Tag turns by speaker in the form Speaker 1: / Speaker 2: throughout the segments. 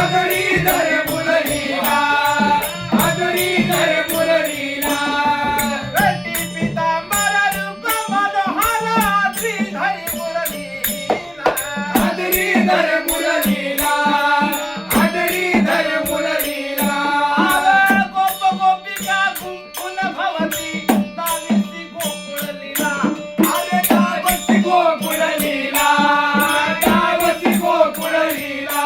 Speaker 1: आदरीधर मुरलीला आदरीधर मुरलीला
Speaker 2: वेटी पितांबर रूप मनोहर श्रीधर मुरलीला
Speaker 1: आदरीधर मुरलीला आदरीधर मुरलीला
Speaker 2: गोप गोपिका गुंफून भवती दाविसी गोकुळ लीला
Speaker 1: अरे दावसी गोकुळ लीला दावसी गोकुळ लीला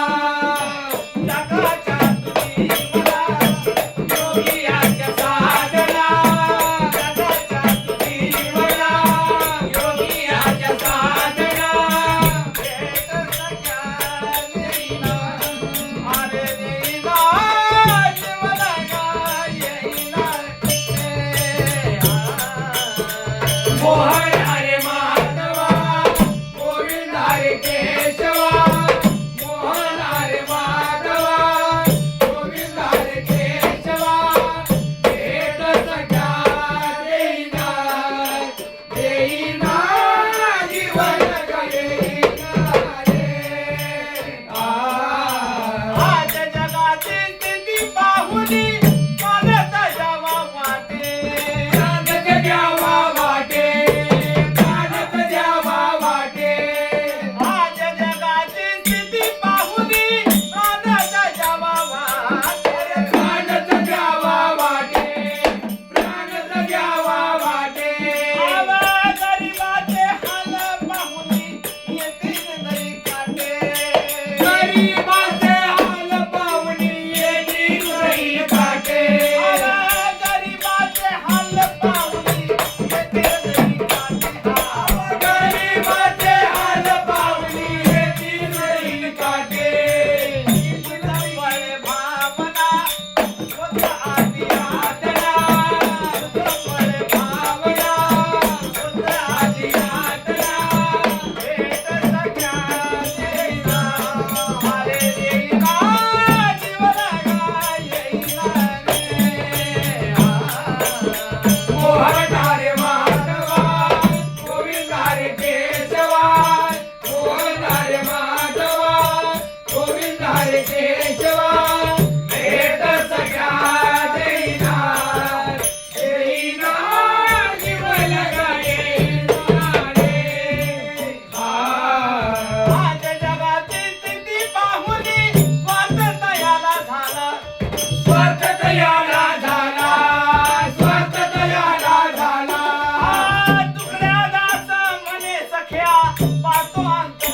Speaker 2: जगाच्या तुझी मला
Speaker 1: योगियाच्या साधना
Speaker 2: जगाच्या तुझी
Speaker 1: मला योगियाच्या साधना
Speaker 2: भेट सख्या देईना अरे देईना जीवना येईना
Speaker 1: मोहन हरे माधवा गोविंद हरे केशवा मोहन हरे माधवा गोविंद हरे केशवा भेट सख्या देईना देईना जीवन देईना रे
Speaker 2: आज जगाची स्थिती पाहुनी मानत जावा वाटे
Speaker 1: प्राणत द्यावा वाटे प्राणत द्यावा वाटे
Speaker 2: आज जगाची स्थिती पाहुनी मानत जावा वाटे
Speaker 1: प्राणत द्यावा वाटे प्राणत द्यावा वाटे
Speaker 2: आवा गरिबाचे हाल पाहुनी येतील नाही काटे
Speaker 1: गरीबाचे हाल पाहुणी येतील नाही काटे
Speaker 2: आवा गरिबाचे हाल पाहुनी येतील नाही काटे
Speaker 1: गरीबाचे हाल पाहुणी येतील नाही काटे
Speaker 2: तुझ्यामुळे भावना होत आधी
Speaker 1: आदरा
Speaker 2: तुझ्यामुळे भावना होत आधी
Speaker 1: आदरा
Speaker 2: भेट सख्या देईना अरे देईना जीवना येईना रे
Speaker 1: मोहन हरे माधवा गोविंद हरे केशवा मोहन हरे माधवा गोविंद हरे केशवा भेट सख्या देईना देईना जीवन देईना रे
Speaker 2: आज जगाची स्थिती पाहुनी स्वार्थ तयाला झाला
Speaker 1: स्वार्थ तयाला झाला स्वार्थ तयाला झाला
Speaker 2: तुकड्या दास म्हणे सख्या पाहतो अंत